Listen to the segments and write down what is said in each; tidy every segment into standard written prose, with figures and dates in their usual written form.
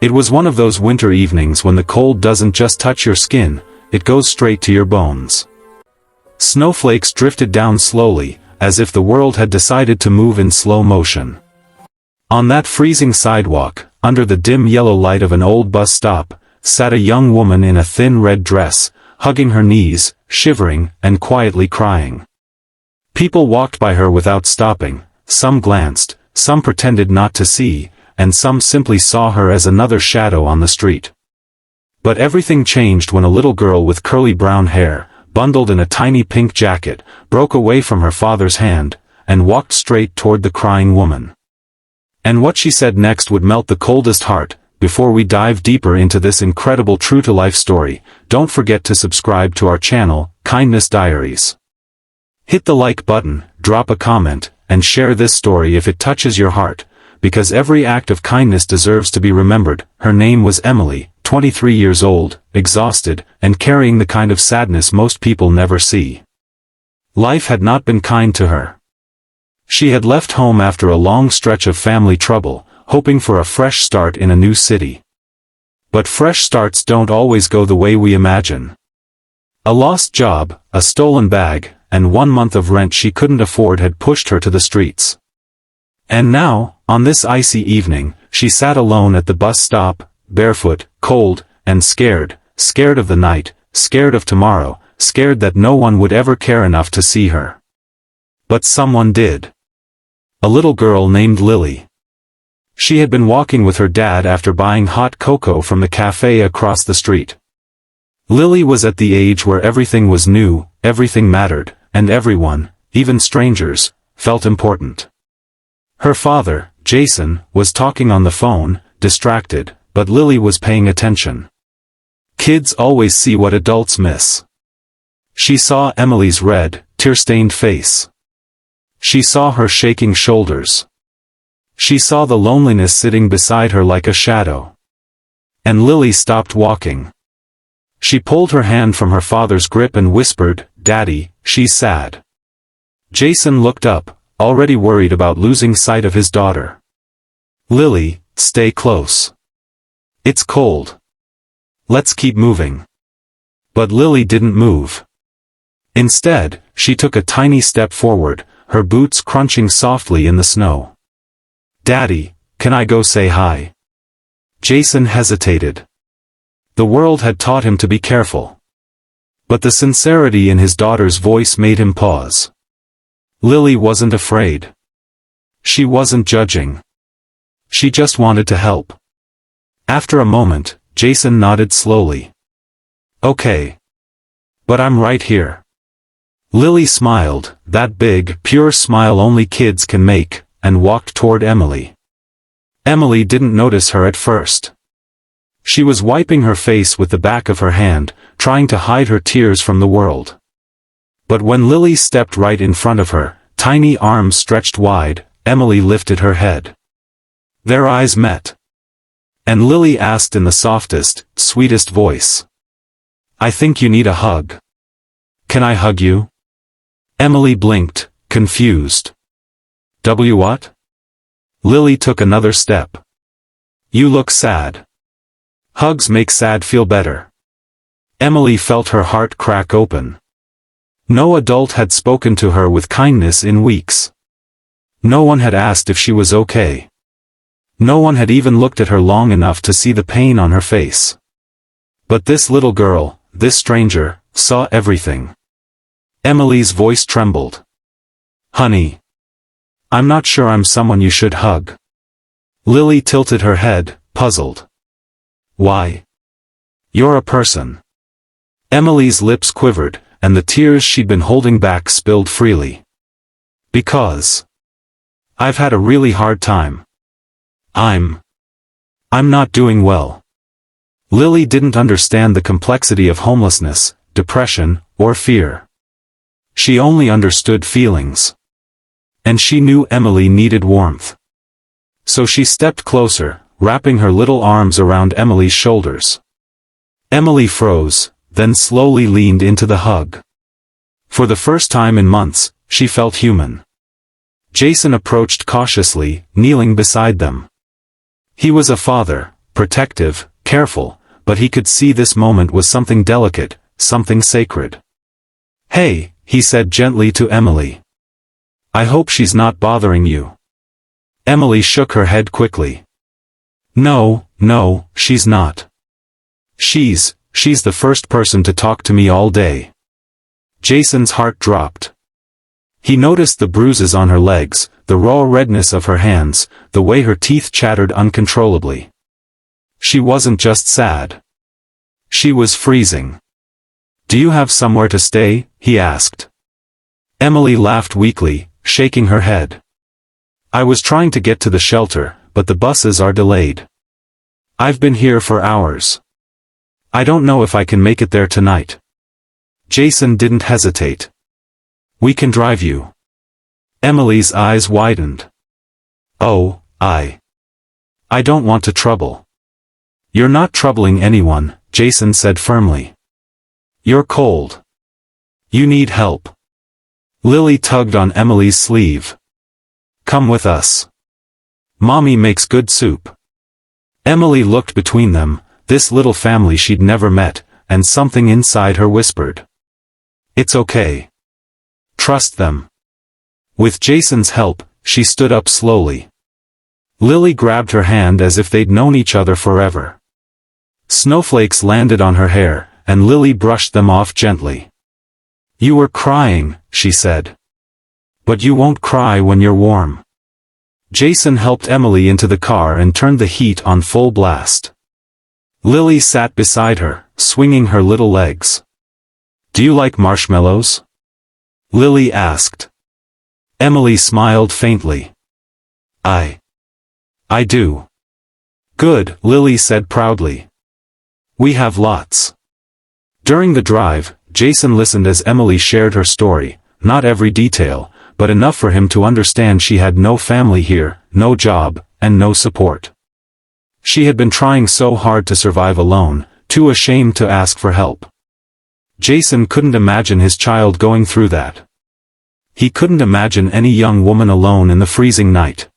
It was one of those winter evenings when the cold doesn't just touch your skin, it goes straight to your bones. Snowflakes drifted down slowly, as if the world had decided to move in slow motion. On that freezing sidewalk, under the dim yellow light of an old bus stop, sat a young woman in a thin red dress, hugging her knees, shivering, and quietly crying. People walked by her without stopping, some glanced, some pretended not to see, and some simply saw her as another shadow on the street. But everything changed when a little girl with curly brown hair, bundled in a tiny pink jacket, broke away from her father's hand, and walked straight toward the crying woman. And what she said next would melt the coldest heart. Before we dive deeper into this incredible true-to-life story, don't forget to subscribe to our channel, Kindness Diaries. Hit the like button, drop a comment, and share this story if it touches your heart, because every act of kindness deserves to be remembered. Her name was Emily, 23 years old, exhausted, and carrying the kind of sadness most people never see. Life had not been kind to her. She had left home after a long stretch of family trouble, hoping for a fresh start in a new city. But fresh starts don't always go the way we imagine. A lost job, a stolen bag, and 1 month of rent she couldn't afford had pushed her to the streets. And now, on this icy evening, she sat alone at the bus stop, barefoot, cold, and scared of the night, scared of tomorrow, scared that no one would ever care enough to see her. But someone did. A little girl named Lily. She had been walking with her dad after buying hot cocoa from the cafe across the street. Lily was at the age where everything was new, everything mattered, and everyone, even strangers, felt important. Her father, Jason, was talking on the phone, distracted, but Lily was paying attention. Kids always see what adults miss. She saw Emily's red, tear-stained face. She saw her shaking shoulders. She saw the loneliness sitting beside her like a shadow. And Lily stopped walking. She pulled her hand from her father's grip and whispered, "Daddy, she's sad." Jason looked up, already worried about losing sight of his daughter. "Lily, stay close. It's cold. Let's keep moving." But Lily didn't move. Instead, she took a tiny step forward, her boots crunching softly in the snow. "Daddy, can I go say hi?" Jason hesitated. The world had taught him to be careful. But the sincerity in his daughter's voice made him pause. Lily wasn't afraid. She wasn't judging. She just wanted to help. After a moment, Jason nodded slowly. "Okay. But I'm right here." Lily smiled, that big, pure smile only kids can make, and walked toward Emily. Emily didn't notice her at first. She was wiping her face with the back of her hand, trying to hide her tears from the world. But when Lily stepped right in front of her, tiny arms stretched wide, Emily lifted her head. Their eyes met. And Lily asked in the softest, sweetest voice, "I think you need a hug. Can I hug you?" Emily blinked, confused. What? Lily took another step. "You look sad. Hugs make sad feel better." Emily felt her heart crack open. No adult had spoken to her with kindness in weeks. No one had asked if she was okay. No one had even looked at her long enough to see the pain on her face. But this little girl, this stranger, saw everything. Emily's voice trembled. "Honey. I'm not sure I'm someone you should hug." Lily tilted her head, puzzled. "Why? You're a person." Emily's lips quivered, and the tears she'd been holding back spilled freely. "Because I've had a really hard time. I'm not doing well." Lily didn't understand the complexity of homelessness, depression, or fear. She only understood feelings. And she knew Emily needed warmth. So she stepped closer, wrapping her little arms around Emily's shoulders. Emily froze, then slowly leaned into the hug. For the first time in months, she felt human. Jason approached cautiously, kneeling beside them. He was a father, protective, careful, but he could see this moment was something delicate, something sacred. "Hey," he said gently to Emily. "I hope she's not bothering you." Emily shook her head quickly. No, she's not. She's the first person to talk to me all day." Jason's heart dropped. He noticed the bruises on her legs, the raw redness of her hands, the way her teeth chattered uncontrollably. She wasn't just sad. She was freezing. "Do you have somewhere to stay?" he asked. Emily laughed weakly, shaking her head. "I was trying to get to the shelter, but the buses are delayed. I've been here for hours. I don't know if I can make it there tonight." Jason didn't hesitate. "We can drive you." Emily's eyes widened. "Oh, I don't want to trouble." "You're not troubling anyone," Jason said firmly. "You're cold. You need help." Lily tugged on Emily's sleeve. "Come with us. Mommy makes good soup." Emily looked between them, this little family she'd never met, and something inside her whispered. "It's okay. Trust them." With Jason's help, she stood up slowly. Lily grabbed her hand as if they'd known each other forever. Snowflakes landed on her hair, and Lily brushed them off gently. "You were crying," she said. "But you won't cry when you're warm." Jason helped Emily into the car and turned the heat on full blast. Lily sat beside her, swinging her little legs. "Do you like marshmallows?" Lily asked. Emily smiled faintly. I do." "Good," Lily said proudly. "We have lots." During the drive, Jason listened as Emily shared her story, not every detail, but enough for him to understand she had no family here, no job, and no support. She had been trying so hard to survive alone, too ashamed to ask for help. Jason couldn't imagine his child going through that. He couldn't imagine any young woman alone in the freezing night.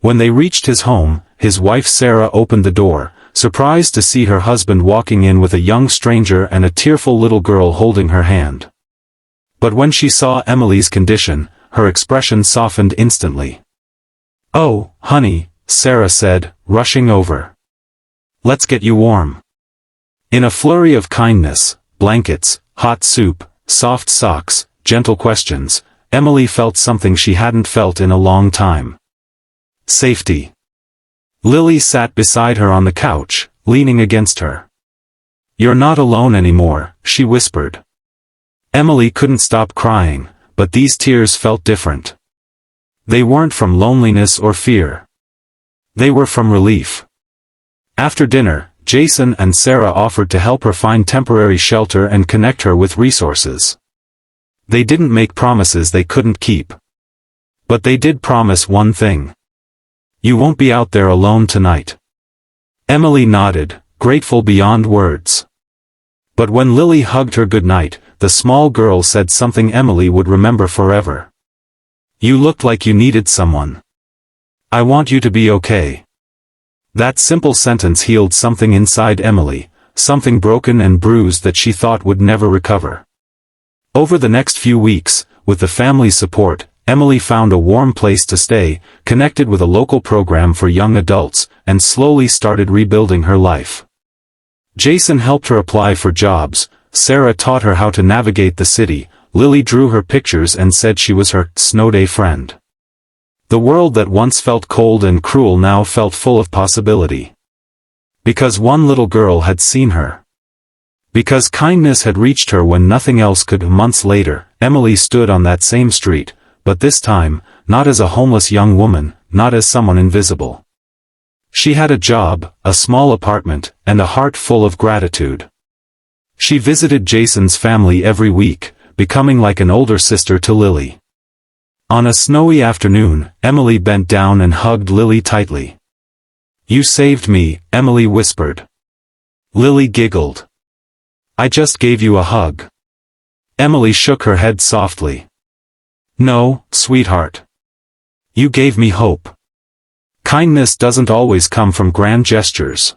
When they reached his home, his wife Sarah opened the door, surprised to see her husband walking in with a young stranger and a tearful little girl holding her hand. But when she saw Emily's condition, her expression softened instantly. "Oh, honey," Sarah said, rushing over. "Let's get you warm." In a flurry of kindness, blankets, hot soup, soft socks, gentle questions, Emily felt something she hadn't felt in a long time. Safety. Lily sat beside her on the couch, leaning against her. "You're not alone anymore," she whispered. Emily couldn't stop crying, but these tears felt different. They weren't from loneliness or fear. They were from relief. After dinner, Jason and Sarah offered to help her find temporary shelter and connect her with resources. They didn't make promises they couldn't keep. But they did promise one thing. "You won't be out there alone tonight." Emily nodded, grateful beyond words. But when Lily hugged her goodnight, the small girl said something Emily would remember forever. "You looked like you needed someone. I want you to be okay." That simple sentence healed something inside Emily, something broken and bruised that she thought would never recover. Over the next few weeks, with the family's support, Emily found a warm place to stay, connected with a local program for young adults, and slowly started rebuilding her life. Jason helped her apply for jobs, Sarah taught her how to navigate the city, Lily drew her pictures and said she was her snow day friend. The world that once felt cold and cruel now felt full of possibility. Because one little girl had seen her. Because kindness had reached her when nothing else could. Months later, Emily stood on that same street, but this time, not as a homeless young woman, not as someone invisible. She had a job, a small apartment, and a heart full of gratitude. She visited Jason's family every week, becoming like an older sister to Lily. On a snowy afternoon, Emily bent down and hugged Lily tightly. "You saved me," Emily whispered. Lily giggled. "I just gave you a hug." Emily shook her head softly. "No, sweetheart. You gave me hope. Kindness doesn't always come from grand gestures.